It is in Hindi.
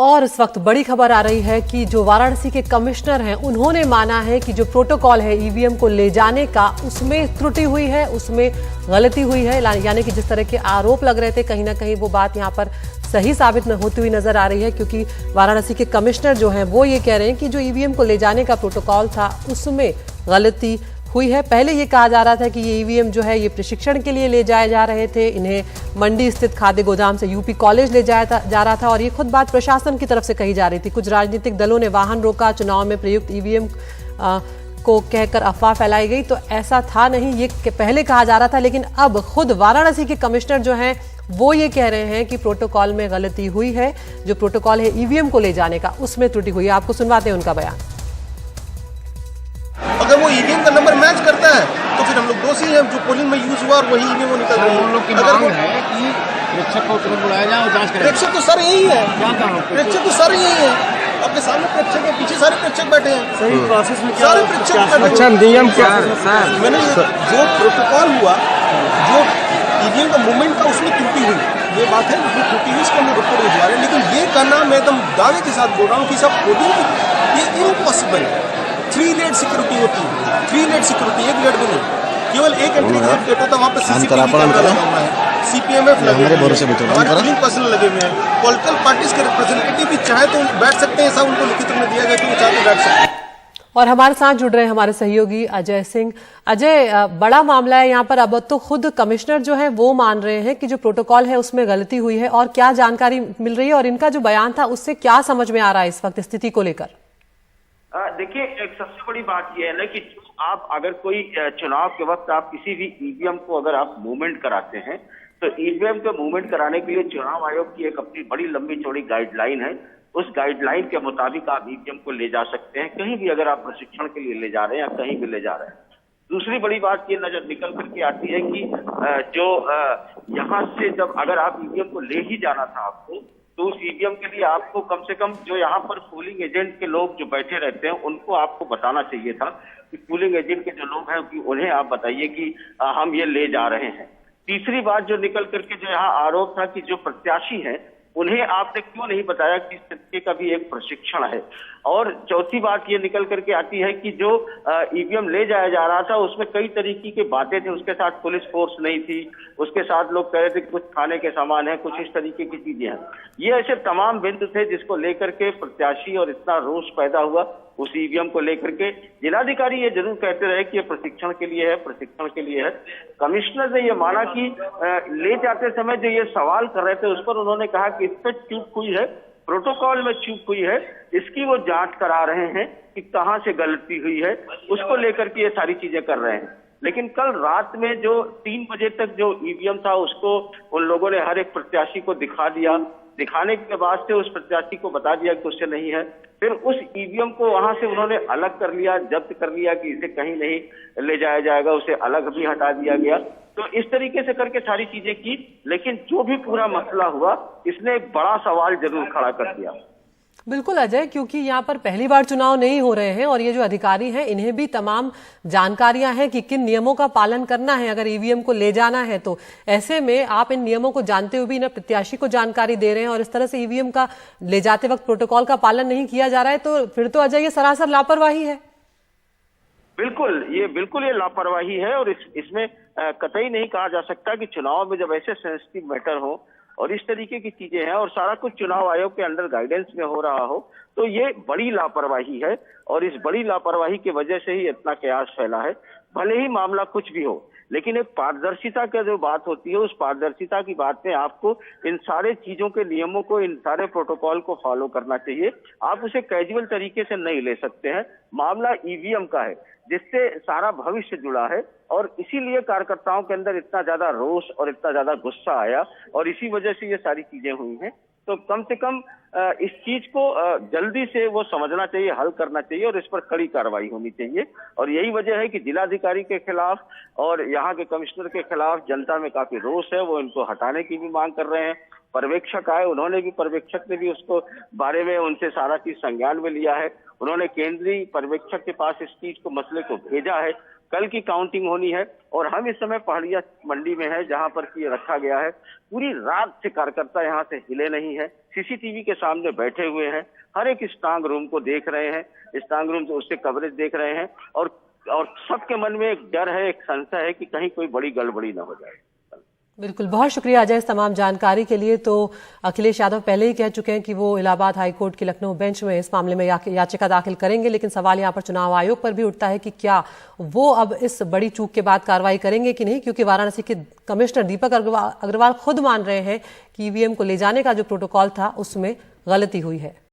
और इस वक्त बड़ी खबर आ रही है कि जो वाराणसी के कमिश्नर हैं उन्होंने माना है कि जो प्रोटोकॉल है ईवीएम को ले जाने का उसमें त्रुटि हुई है, उसमें गलती हुई है। यानी कि जिस तरह के आरोप लग रहे थे कहीं ना कहीं वो बात यहाँ पर सही साबित होती हुई नजर आ रही है, क्योंकि वाराणसी के कमिश्नर जो हैं वो ये कह रहे हैं कि जो ईवीएम को ले जाने का प्रोटोकॉल था उसमें गलती हुई है। पहले ये कहा जा रहा था कि ये ईवीएम जो है ये प्रशिक्षण के लिए ले जाए जा रहे थे, इन्हें मंडी स्थित खाद्य गोदाम से यूपी कॉलेज ले जाया जा रहा था और ये खुद बात प्रशासन की तरफ से कही जा रही थी। कुछ राजनीतिक दलों ने वाहन रोका, चुनाव में प्रयुक्त ईवीएम को कहकर अफवाह फैलाई गई, तो ऐसा था नहीं, ये पहले कहा जा रहा था। लेकिन अब खुद वाराणसी के कमिश्नर जो हैं वो ये कह रहे हैं कि प्रोटोकॉल में गलती हुई है, जो प्रोटोकॉल है ईवीएम को ले जाने का उसमें त्रुटि हुई है। आपको सुनवाते हैं उनका बयान। अगर वो ईवीएम का नंबर मैच करता है तो फिर हम लोग दोषी हैं, जो पोलिंग में यूज हुआ और वही ईवीएम निकल रही है। हम लोग की मांग है कि प्रेक्षक को तुरंत बुलाया जाए और जांच करें। प्रेक्षक तो सर यही है, प्रेक्षक तो सर यही है, आपके सामने प्रेक्षक है, पीछे सारे प्रेक्षक बैठे हैं। सही प्रोसेस में सारे प्रेक्षक। अच्छा नियम क्या सर? मैंने जो प्रोटोकॉल हुआ, जो ईवीएम का मूवमेंट था उसमें त्रुटि हुई, ये बात है, उसमें त्रुटि हुई, इसके हम रिपोर्ट भिजवा रहे हैं। लेकिन ये कहना मैं एकदम दावे के साथ बोल रहा हूँ कि सब पोलिंग ये इम्पॉसिबल है। 3 लेयर सिक्योरिटी होती है, 3 लेयर सिक्योरिटी, 1 लेयर भी नहीं, केवल एक एंट्री गेट होता है, वहाँ पे सीसीटीवी कैमरा लगा हुआ है, सीपीएमएफ लगे हुए हैं, हमारे पोलिंग पर्सनल लगे हुए हैं, पॉलिटिकल पार्टीज के रिप्रेजेंटेटिव भी चाहे तो बैठ सकते हैं, ऐसा उनको लिखित में दिया गया कि वो चाहे तो बैठ सकते हैं। और हमारे साथ जुड़ रहे हैं हमारे सहयोगी अजय सिंह। अजय, बड़ा मामला है यहाँ पर, अब तो खुद कमिश्नर जो है वो मान रहे हैं कि जो प्रोटोकॉल है उसमें गलती हुई है, और क्या जानकारी मिल रही है और इनका जो बयान था उससे क्या समझ में आ रहा है इस वक्त स्थिति को लेकर? देखिए, एक सबसे बड़ी बात यह है ना कि आप अगर कोई चुनाव के वक्त आप किसी भी ईवीएम को अगर आप मूवमेंट कराते हैं तो ईवीएम को मूवमेंट कराने के लिए चुनाव आयोग की एक अपनी बड़ी लंबी चौड़ी गाइडलाइन है। उस गाइडलाइन के मुताबिक आप ईवीएम को ले जा सकते हैं, कहीं भी अगर आप प्रशिक्षण के लिए ले जा रहे हैं या कहीं भी ले जा रहे हैं। दूसरी बड़ी बात ये नजर निकल करके आती है कि जो यहाँ से जब अगर आप ईवीएम को ले ही जाना था आपको, तो उस ईवीएम के लिए आपको कम से कम जो यहाँ पर पोलिंग एजेंट के लोग जो बैठे रहते हैं उनको आपको बताना चाहिए था कि पोलिंग एजेंट के जो लोग हैं कि उन्हें आप बताइए कि हम ये ले जा रहे हैं। तीसरी बात जो निकल करके जो यहाँ आरोप था कि जो प्रत्याशी हैं उन्हें आपने क्यों नहीं बताया कि इस तरीके का भी एक प्रशिक्षण है। और चौथी बात ये निकल करके आती है कि जो ईवीएम ले जाया जा रहा था उसमें कई तरीके की बातें थी, उसके साथ पुलिस फोर्स नहीं थी, उसके साथ लोग कह रहे थे कुछ खाने के सामान है, कुछ इस तरीके की चीजें हैं। ये ऐसे तमाम बिंदु थे जिसको लेकर के प्रत्याशी और इतना रोष पैदा हुआ उस ईवीएम को लेकर के। जिलाधिकारी ये जरूर कहते रहे कि ये प्रशिक्षण के लिए है, प्रशिक्षण के लिए है। कमिश्नर ने ये माना कि ले जाते समय जो ये सवाल कर रहे थे उस पर उन्होंने कहा कि इस पर चूक हुई है, प्रोटोकॉल में चूक हुई है, इसकी वो जांच करा रहे हैं कि कहां से गलती हुई है, उसको लेकर के ये सारी चीजें कर रहे हैं। लेकिन कल रात में जो 3 बजे तक जो ईवीएम था उसको उन लोगों ने हर एक प्रत्याशी को दिखा दिया। दिखाने के बाद से उस प्रत्याशी को बता दिया कि उससे नहीं है। फिर उस ईवीएम को वहां से उन्होंने अलग कर लिया, जब्त कर लिया कि इसे कहीं नहीं ले जाया जाएगा, उसे अलग भी हटा दिया गया। तो इस तरीके से करके सारी चीजें की, लेकिन जो भी पूरा मसला हुआ इसने एक बड़ा सवाल जरूर खड़ा कर दिया। बिल्कुल अजय, क्योंकि यहाँ पर पहली बार चुनाव नहीं हो रहे हैं और ये जो अधिकारी हैं इन्हें भी तमाम जानकारियां हैं कि किन नियमों का पालन करना है अगर ईवीएम को ले जाना है। तो ऐसे में आप इन नियमों को जानते हुए भी ना प्रत्याशी को जानकारी दे रहे हैं और इस तरह से ईवीएम का ले जाते वक्त प्रोटोकॉल का पालन नहीं किया जा रहा है, तो फिर तो अजय ये सरासर लापरवाही है। बिल्कुल ये लापरवाही है और इसमें कतई नहीं कहा जा सकता कि चुनाव में जब ऐसे सेंसिटिव मैटर हो और इस तरीके की चीजें हैं और सारा कुछ चुनाव आयोग के अंडर गाइडेंस में हो रहा हो, तो ये बड़ी लापरवाही है और इस बड़ी लापरवाही की वजह से ही इतना कयास फैला है। भले ही मामला कुछ भी हो, लेकिन एक पारदर्शिता का जो बात होती है उस पारदर्शिता की बात में आपको इन सारे चीजों के नियमों को, इन सारे प्रोटोकॉल को फॉलो करना चाहिए। आप उसे कैजुअल तरीके से नहीं ले सकते हैं। मामला ईवीएम का है जिससे सारा भविष्य जुड़ा है और इसीलिए कार्यकर्ताओं के अंदर इतना ज्यादा रोष और इतना ज्यादा गुस्सा आया और इसी वजह से ये सारी चीजें हुई हैं। तो कम से कम इस चीज को जल्दी से वो समझना चाहिए, हल करना चाहिए और इस पर कड़ी कार्रवाई होनी चाहिए। और यही वजह है कि जिलाधिकारी के खिलाफ और यहाँ के कमिश्नर के खिलाफ जनता में काफी रोष है, वो इनको हटाने की भी मांग कर रहे हैं। पर्यवेक्षक आए, पर्यवेक्षक ने भी उसको बारे में उनसे सारा चीज संज्ञान में लिया है। उन्होंने केंद्रीय पर्यवेक्षक के पास इस चीज को, मसले को भेजा है। कल की काउंटिंग होनी है और हम इस समय पहाड़िया मंडी में है जहां पर कि रखा गया है। पूरी रात से कार्यकर्ता यहां से हिले नहीं है, सीसीटीवी के सामने बैठे हुए हैं, हर एक स्ट्रांग रूम को देख रहे हैं, स्ट्रांग रूम से उससे कवरेज देख रहे हैं और सबके मन में एक डर है, एक संशय है कि कहीं कोई बड़ी गड़बड़ी न हो जाए। बिल्कुल, बहुत शुक्रिया अजय इस तमाम जानकारी के लिए। तो अखिलेश यादव पहले ही कह चुके हैं कि वो इलाहाबाद हाईकोर्ट की लखनऊ बेंच में इस मामले में याचिका दाखिल करेंगे, लेकिन सवाल यहां पर चुनाव आयोग पर भी उठता है कि क्या वो अब इस बड़ी चूक के बाद कार्रवाई करेंगे कि नहीं, क्योंकि वाराणसी के कमिश्नर दीपक अग्रवाल खुद मान रहे हैं कि ईवीएम को ले जाने का जो प्रोटोकॉल था उसमें गलती हुई है।